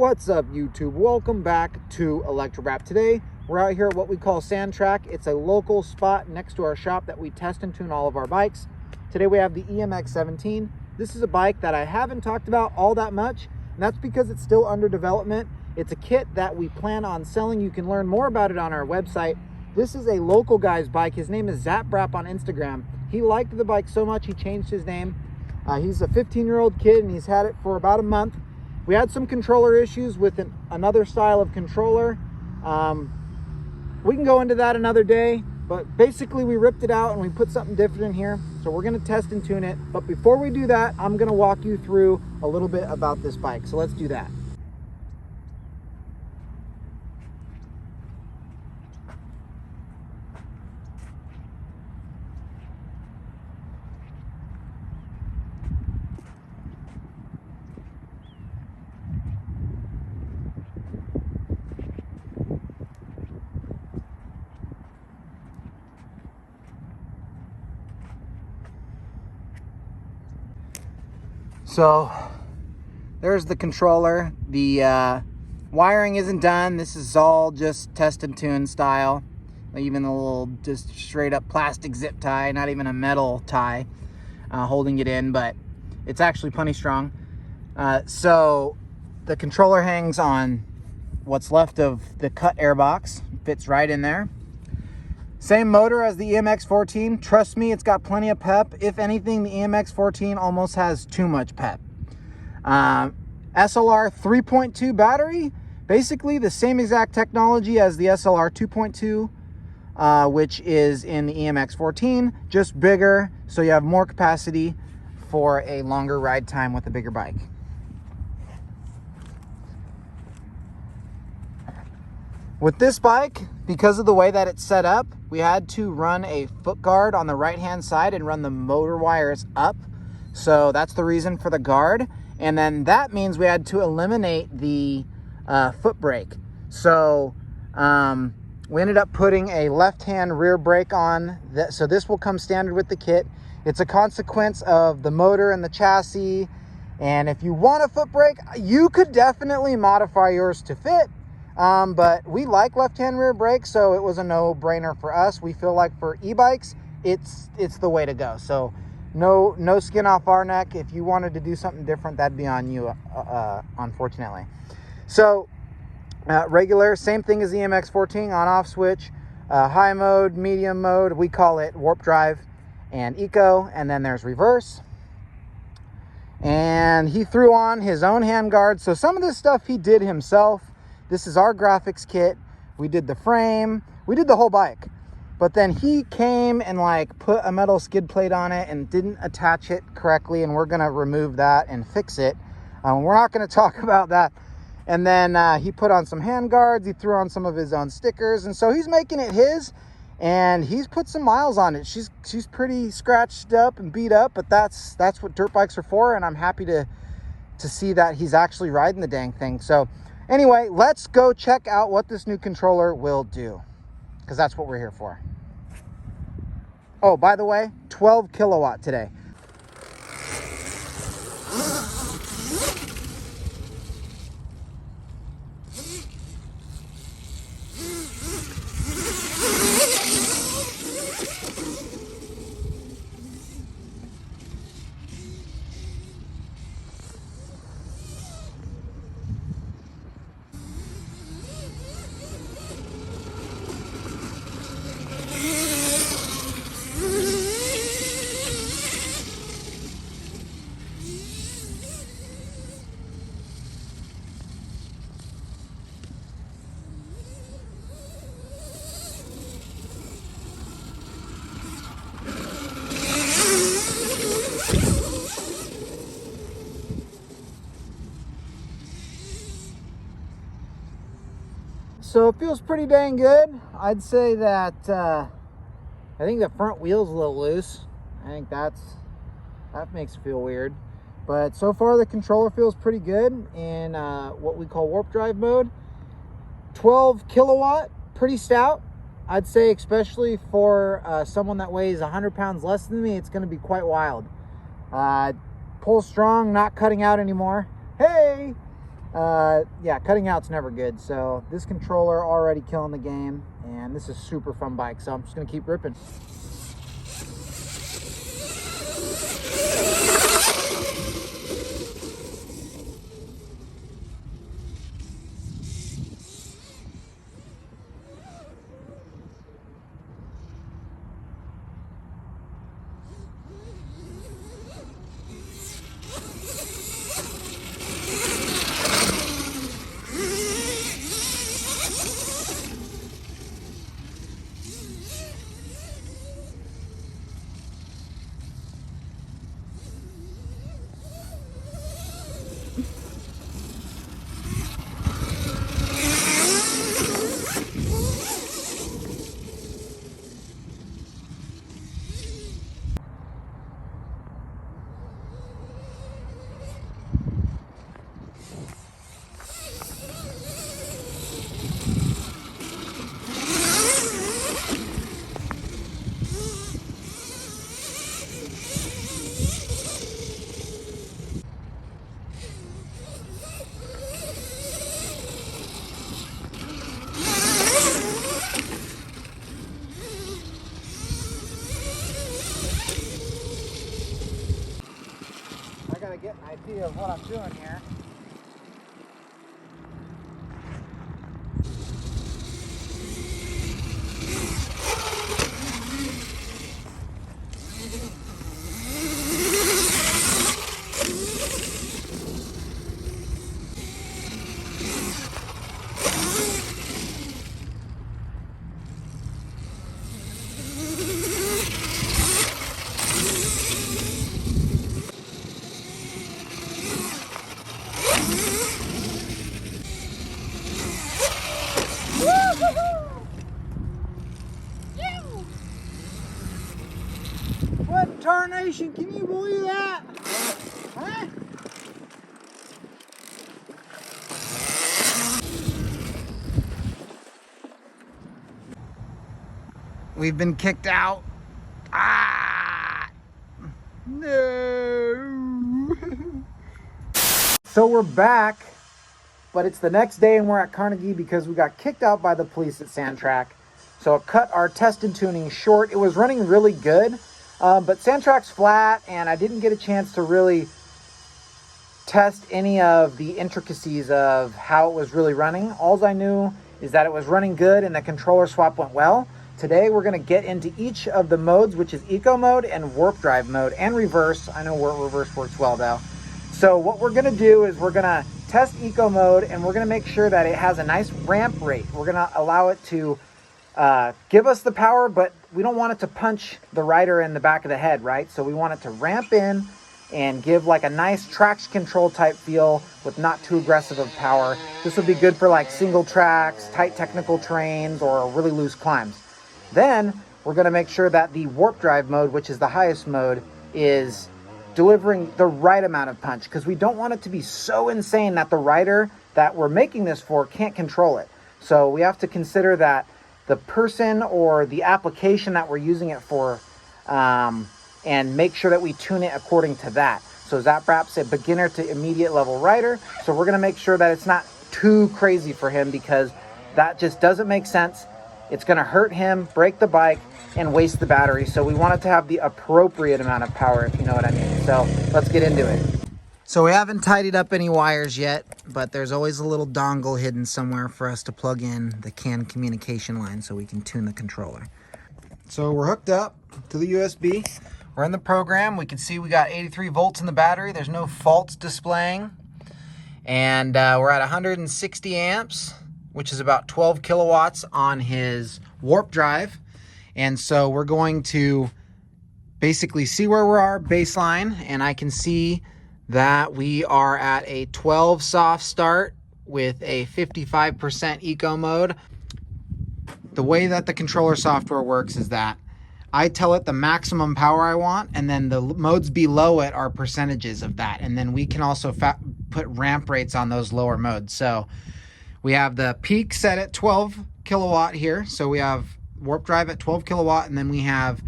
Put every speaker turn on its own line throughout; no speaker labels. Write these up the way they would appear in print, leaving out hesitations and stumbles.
What's up, YouTube? Welcome back to Electro. Today we're out here at what we call Sand Track. It's a local spot next to our shop that we test and tune all of our bikes. Today we have the EMX17. This is a bike that I haven't talked about all that much, and that's because it's still under development. It's a kit that we plan on selling. You can learn more about it on our website. This is a local guy's bike. His name is Zapbrap on Instagram. He liked the bike so much he changed his name. He's a 15-year-old kid and he's had it for about a month. We had some controller issues with another style of controller. We can go into that another day, but basically we ripped it out and we put something different in here. So we're gonna test and tune it. But before we do that, I'm gonna walk you through a little bit about this bike. So let's do that. So there's the controller. The wiring isn't done. This is all just test and tune style. Even a little just straight up plastic zip tie, not even a metal tie holding it in, but it's actually plenty strong. So the controller hangs on what's left of the cut air box. Fits right in there. Same motor as the EMX14. Trust me, it's got plenty of pep. If anything, the EMX14 almost has too much pep. SLR 3.2 battery, basically the same exact technology as the SLR 2.2, which is in the EMX14, just bigger, so you have more capacity for a longer ride time with a bigger bike. With this bike, because of the way that it's set up, we had to run a foot guard on the right-hand side and run the motor wires up. So that's the reason for the guard. And then that means we had to eliminate the foot brake. So we ended up putting a left-hand rear brake on. So this will come standard with the kit. It's a consequence of the motor and the chassis. And if you want a foot brake, you could definitely modify yours to fit. But we like left-hand rear brakes, so it was a no-brainer for us. We feel like for e-bikes, it's the way to go. So no skin off our neck. If you wanted to do something different, that'd be on you, unfortunately. So regular, same thing as the EMX14, on-off switch, high mode, medium mode. We call it warp drive and eco, and then there's reverse. And he threw on his own handguard. So some of this stuff he did himself. This is our graphics kit. We did the frame, we did the whole bike. But then he came and like put a metal skid plate on it and didn't attach it correctly, and we're gonna remove that and fix it. We're not gonna talk about that. And then he put on some hand guards, he threw on some of his own stickers, and so he's making it his, and he's put some miles on it. She's pretty scratched up and beat up, but that's what dirt bikes are for, and I'm happy to see that he's actually riding the dang thing. So anyway, let's go check out what this new controller will do, because that's what we're here for. Oh, by the way, 12 kilowatt today. So it feels pretty dang good. I'd say that I think the front wheel's a little loose. I think that makes it feel weird. But so far the controller feels pretty good in what we call warp drive mode. 12 kilowatt, pretty stout. I'd say, especially for someone that weighs 100 pounds less than me, it's going to be quite wild. Pull strong, not cutting out anymore. Hey! Yeah, cutting out's never good. So this controller already killing the game, and this is super fun bike. So I'm just gonna keep ripping. I gotta get an idea of what I'm doing here. What tarnation, can you believe that? Huh? We've been kicked out. Ah! No! So we're back, but it's the next day and we're at Carnegie because we got kicked out by the police at Sandtrack. So it cut our test and tuning short. It was running really good. But Sandtrack's flat, and I didn't get a chance to really test any of the intricacies of how it was really running. All I knew is that it was running good and the controller swap went well. Today we're going to get into each of the modes, which is eco mode and warp drive mode and reverse. I know reverse works well though. So what we're going to do is we're going to test eco mode, and we're going to make sure that it has a nice ramp rate. We're going to allow it to give us the power, but we don't want it to punch the rider in the back of the head, right? So we want it to ramp in and give like a nice traction control type feel with not too aggressive of power. This would be good for like single tracks, tight technical terrains, or really loose climbs. Then we're going to make sure that the warp drive mode, which is the highest mode, is delivering the right amount of punch, because we don't want it to be so insane that the rider that we're making this for can't control it. So we have to consider that the person or the application that we're using it for, and make sure that we tune it according to that. So Zapwrap's a beginner to immediate level rider, so we're gonna make sure that it's not too crazy for him, because that just doesn't make sense. It's gonna hurt him, break the bike, and waste the battery. So we want it to have the appropriate amount of power, if you know what I mean. So let's get into it. So we haven't tidied up any wires yet, but there's always a little dongle hidden somewhere for us to plug in the CAN communication line so we can tune the controller. So we're hooked up to the USB. We're in the program. We can see we got 83 volts in the battery. There's no faults displaying. And we're at 160 amps, which is about 12 kilowatts on his warp drive. And so we're going to basically see where we are baseline, and I can see that we are at a 12 soft start with a 55% eco mode. The way that the controller software works is that I tell it the maximum power I want, and then the modes below it are percentages of that. And then we can also put ramp rates on those lower modes. So we have the peak set at 12 kilowatt here. So we have warp drive at 12 kilowatt, and then we have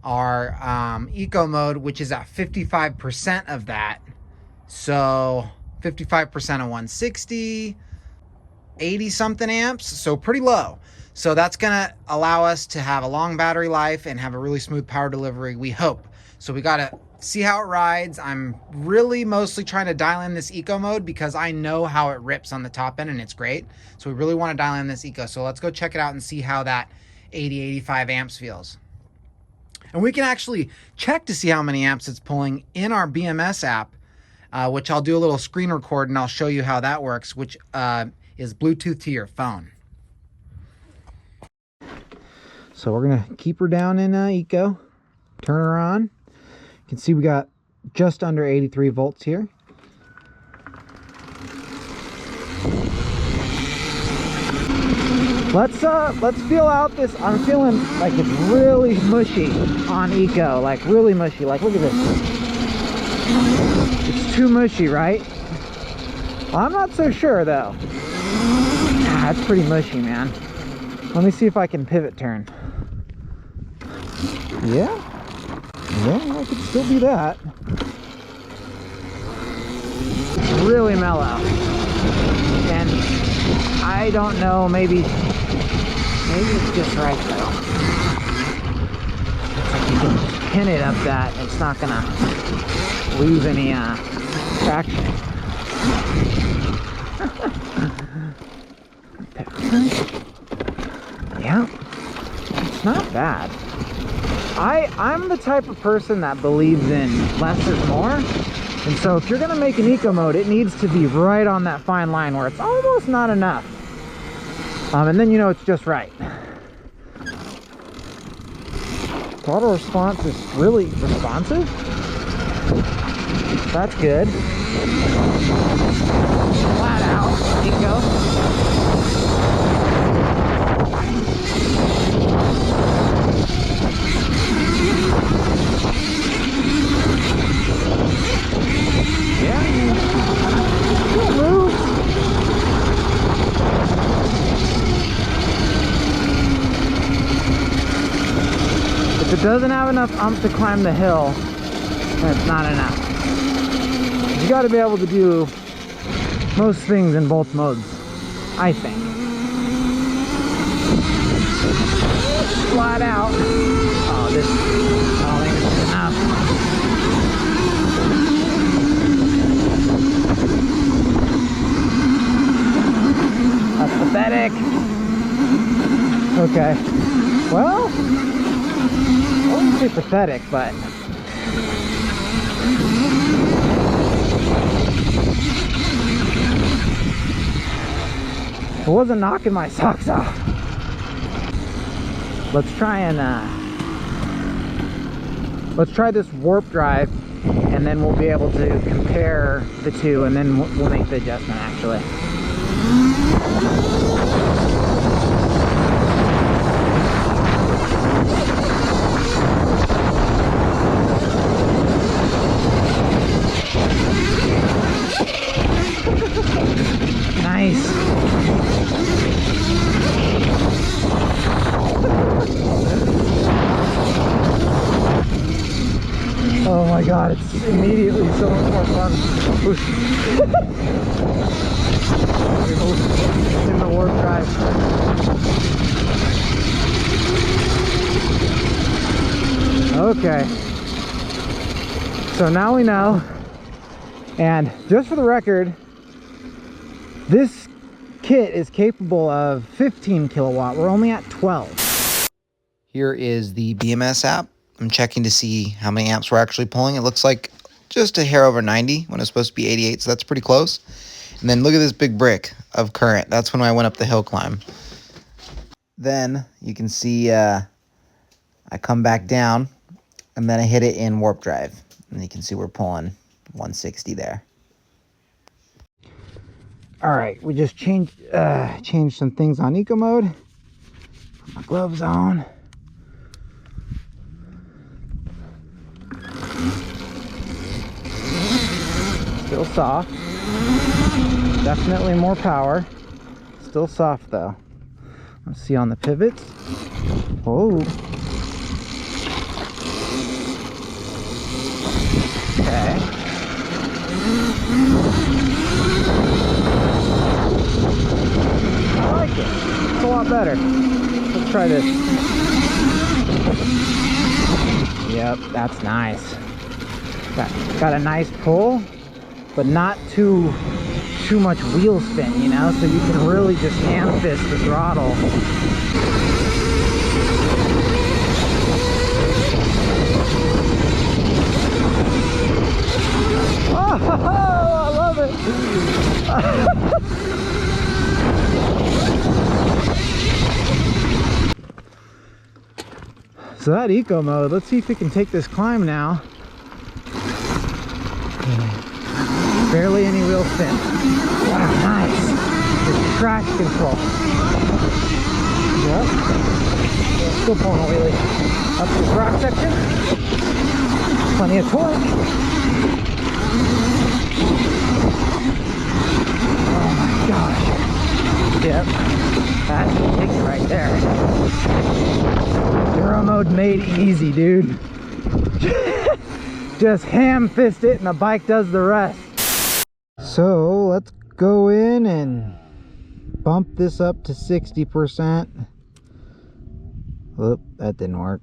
our eco mode, which is at 55% of that. So 55% of 160, 80 something amps, so pretty low. So that's gonna allow us to have a long battery life and have a really smooth power delivery, we hope. So we gotta see how it rides. I'm really mostly trying to dial in this eco mode because I know how it rips on the top end and it's great. So we really wanna dial in this eco. So let's go check it out and see how that 80, 85 amps feels. And we can actually check to see how many amps it's pulling in our BMS app, which I'll do a little screen record and I'll show you how that works, which is Bluetooth to your phone. So we're gonna keep her down in eco, turn her on. You can see we got just under 83 volts here. Let's feel out this. I'm feeling like it's really mushy on eco, like really mushy. Like look at this. It's too mushy, right? Well, I'm not so sure though. Ah, it's pretty mushy, man. Let me see if I can pivot turn. Yeah, I could still do that. It's really mellow. And I don't know, maybe it's just right though. It's like you can pin it up that it's not gonna lose any traction. Yeah, it's not bad. I'm the type of person that believes in less is more. And so if you're gonna make an eco mode, it needs to be right on that fine line where it's almost not enough. And then you know it's just right. Throttle response is really responsive. That's good. Flat out, eco. Yeah, don't move. If it doesn't have enough ump to climb the hill, then it's not enough. You got to be able to do most things in both modes, I think. Flat out. Oh, this. I don't think this is enough. That's pathetic. Okay. Well, I wouldn't say pathetic, but it wasn't knocking my socks off. Let's try and let's try this warp drive, and then we'll be able to compare the two, and then we'll make the adjustment actually. Nice. Oh my god, it's immediately so much more fun. In the warp drive. Okay. So now we know. And just for the record, this kit is capable of 15 kilowatt. We're only at 12. Here is the BMS app. I'm checking to see how many amps we're actually pulling. It looks like just a hair over 90 when it's supposed to be 88, so that's pretty close. And then look at this big brick of current. That's when I went up the hill climb. Then you can see I come back down, and then I hit it in warp drive. And you can see we're pulling 160 there. All right, we just changed some things on eco mode. Put my gloves on. Still soft. Definitely more power. Still soft though. Let's see on the pivots. Whoa. Okay. better. Let's try this. Yep, that's nice. Got a nice pull, but not too much wheel spin, you know, so you can really just hand fist the throttle. Oh, I love it. So that eco mode, let's see if we can take this climb now. Barely any wheel spin. Wow, nice. The traction control. Yep. Still pulling a wheelie. Up to the rock section. Plenty of torque. Oh my gosh. Yep. That's the ticket right there. Duro mode made easy, dude. Just ham fist it and the bike does the rest. So let's go in and bump this up to 60%. Oop, that didn't work.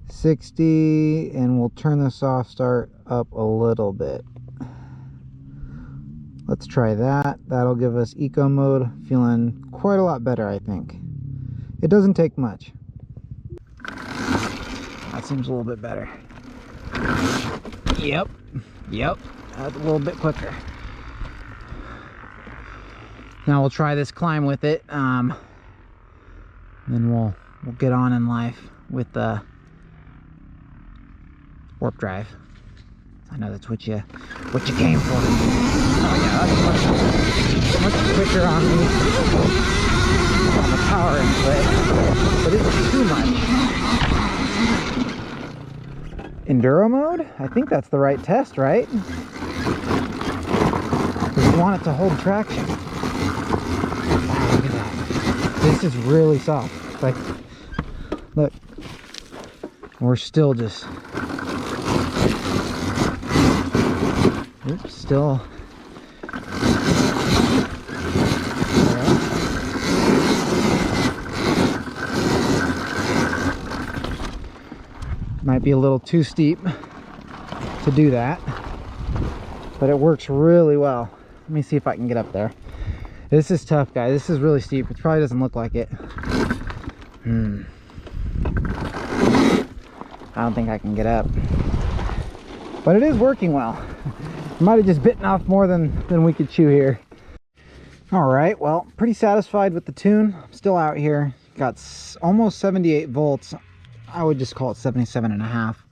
60, and we'll turn the soft start up a little bit. Let's try that. That'll give us eco mode. Feeling quite a lot better, I think. It doesn't take much. That seems a little bit better. Yep. That's a little bit quicker. Now we'll try this climb with it. Then we'll get on in life with the warp drive. I know that's what you came for. Oh yeah, that's much quicker on the power input, but it's too much. Enduro mode? I think that's the right test, right? Because you want it to hold traction. Wow, look at that. This is really soft. It's like, look, we're still just, oops, still. Might be a little too steep to do that, but it works really well. Let me see if I can get up there. This is tough, guys. This is really steep. It probably doesn't look like it. I don't think I can get up, but it is working well. Might have just bitten off more than we could chew here. All right, well, pretty satisfied with the tune. I'm still out here. Got almost 78 volts. I would just call it 77 and a half.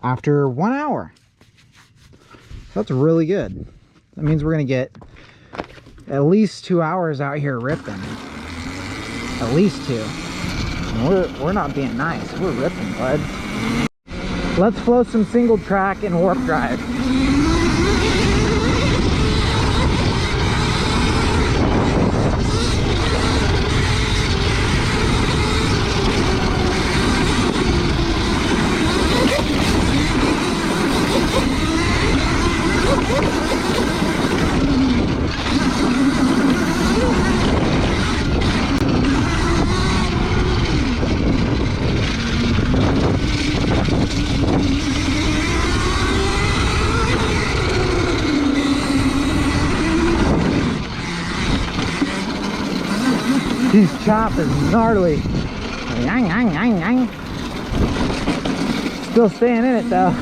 After 1 hour. So that's really good. That means we're gonna get at least 2 hours out here ripping. At least 2. And we're not being nice. We're ripping, bud. Let's flow some single track and warp drive. This chop is gnarly. Still staying in it though.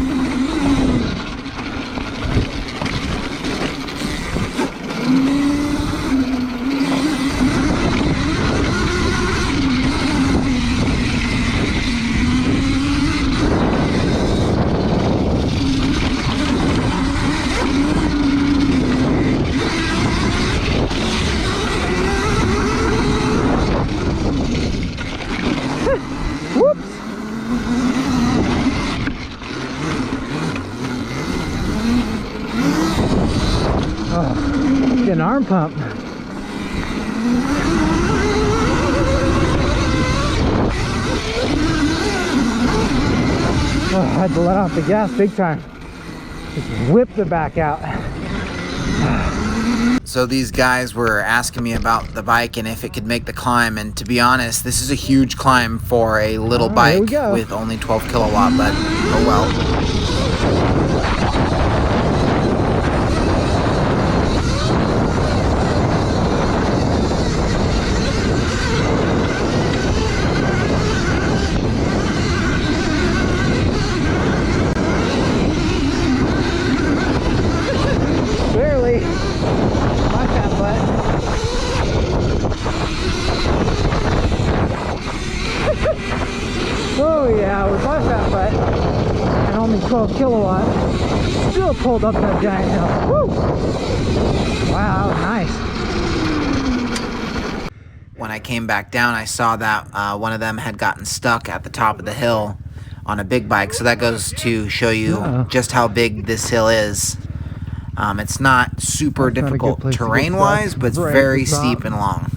An arm pump. Oh, I had to let off the gas big time. Just whip the back out. So these guys were asking me about the bike and if it could make the climb, and to be honest, this is a huge climb for a little bike with only 12 kilowatt, but oh well.
Oh yeah, with my fat butt and only 12 kilowatt, still pulled up that giant hill. Woo! Wow, that was nice.
When I came back down, I saw that one of them had gotten stuck at the top of the hill on a big bike. So that goes to show you just how big this hill is. It's not super difficult terrain-wise, but it's very steep and long.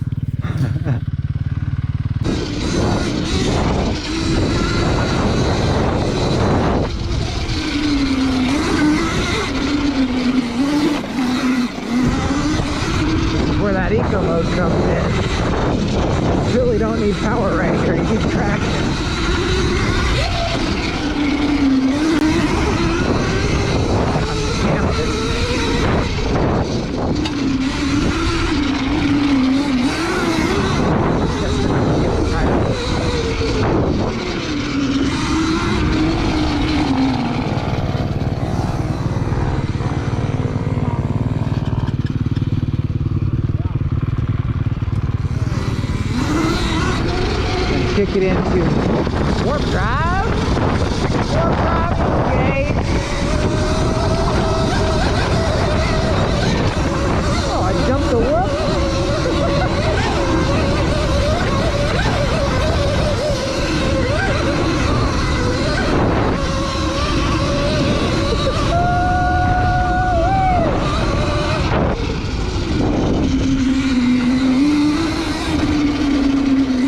Where that eco mode comes in. You really don't need power right here, you need traction. Kick it into warp drive. Warp drive, engage. Oh, I jumped the warp.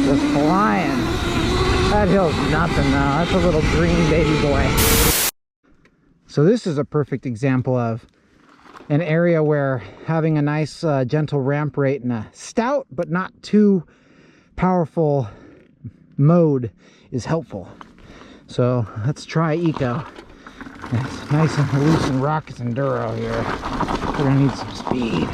Just flying. That hill's nothing though. That's a little green baby boy. So this is a perfect example of an area where having a nice gentle ramp rate and a stout but not too powerful mode is helpful. So let's try eco. It's nice and loose and raucous enduro here. We're gonna need some speed.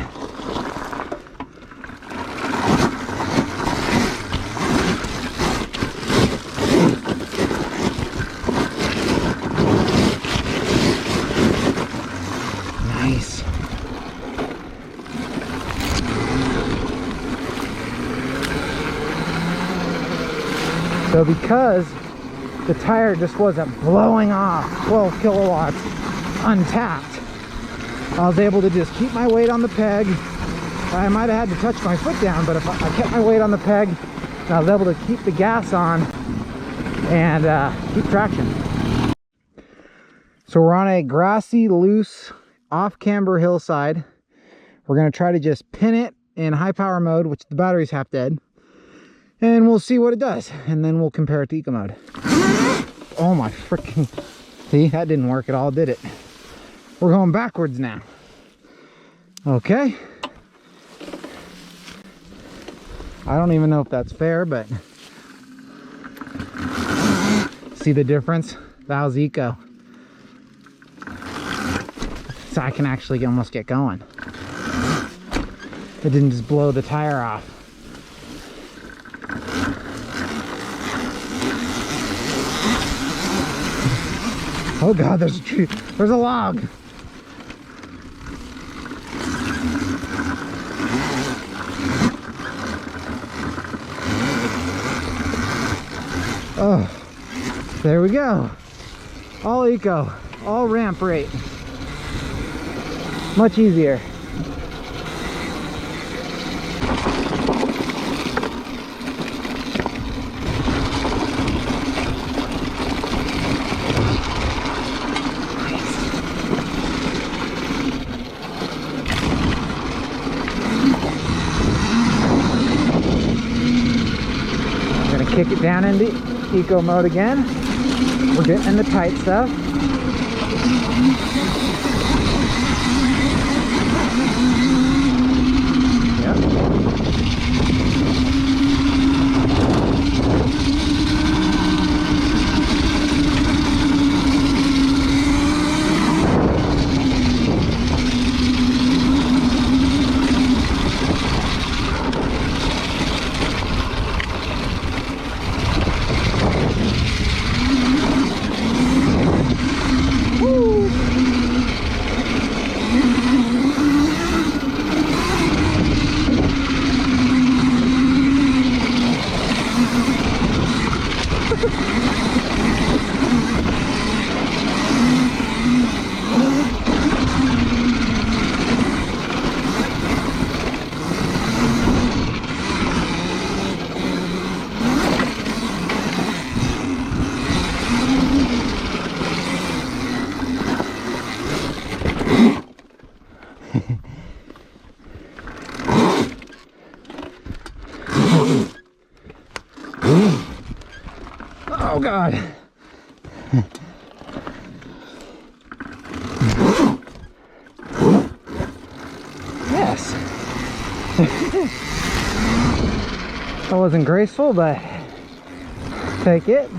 So because the tire just wasn't blowing off 12 kilowatts untapped, I was able to just keep my weight on the peg. I might have had to touch my foot down, but if I kept my weight on the peg, I was able to keep the gas on and keep traction. So we're on a grassy, loose, off-camber hillside. We're going to try to just pin it in high power mode, which the battery's half dead. And we'll see what it does, and then we'll compare it to eco mode. Oh my freaking... See, that didn't work at all, did it? We're going backwards now. Okay. I don't even know if that's fair, but... See the difference? That was eco. So I can actually almost get going. It didn't just blow the tire off. Oh God, there's a tree. There's a log. Oh, there we go. All eco, all ramp rate. Much easier. Kick it down into eco mode again. We're getting in the tight stuff. Oh God. Yes. That wasn't graceful, but take it.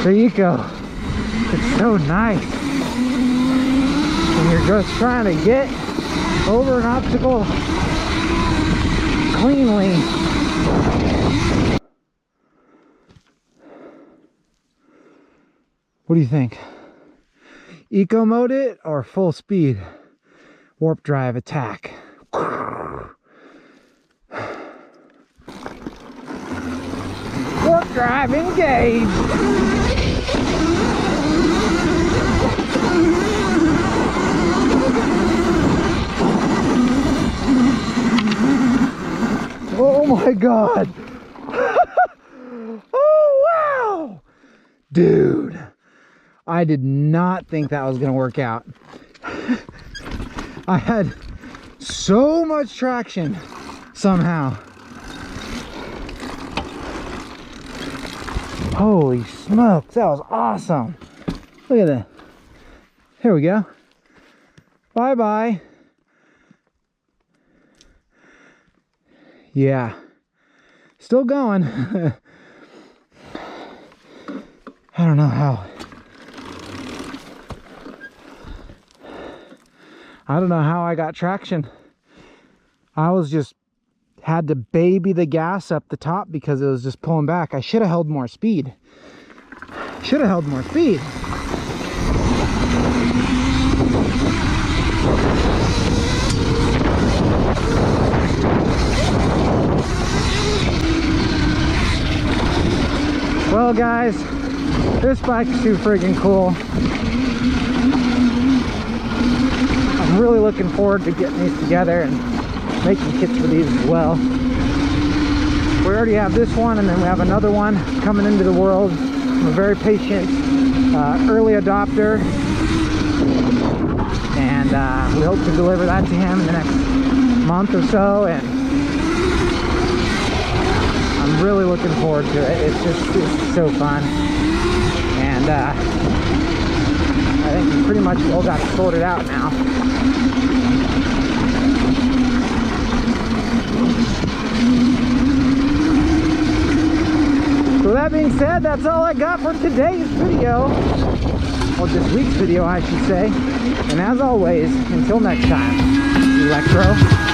The eco, it's so nice when you're just trying to get over an obstacle cleanly. What do you think? Eco mode it or full speed? Warp drive attack. Warp drive engaged. Oh my God. Oh wow. Dude, I did not think that was gonna work out. I had so much traction somehow. Holy smokes, that was awesome. Look at that. Here we go. Bye bye. Yeah, still going. I don't know how. I don't know how I got traction. I was just had to baby the gas up the top because it was just pulling back. I should have held more speed. Should have held more speed. Well guys, this bike is too friggin' cool. I'm really looking forward to getting these together and making kits for these as well. We already have this one and then we have another one coming into the world. I'm a very patient early adopter and we hope to deliver that to him in the next month or so, and I'm really looking forward to it. It's so fun, and I think we pretty much all got it sorted out now. So that being said, that's all I got for today's video, or this week's video I should say, and as always, until next time, Electro.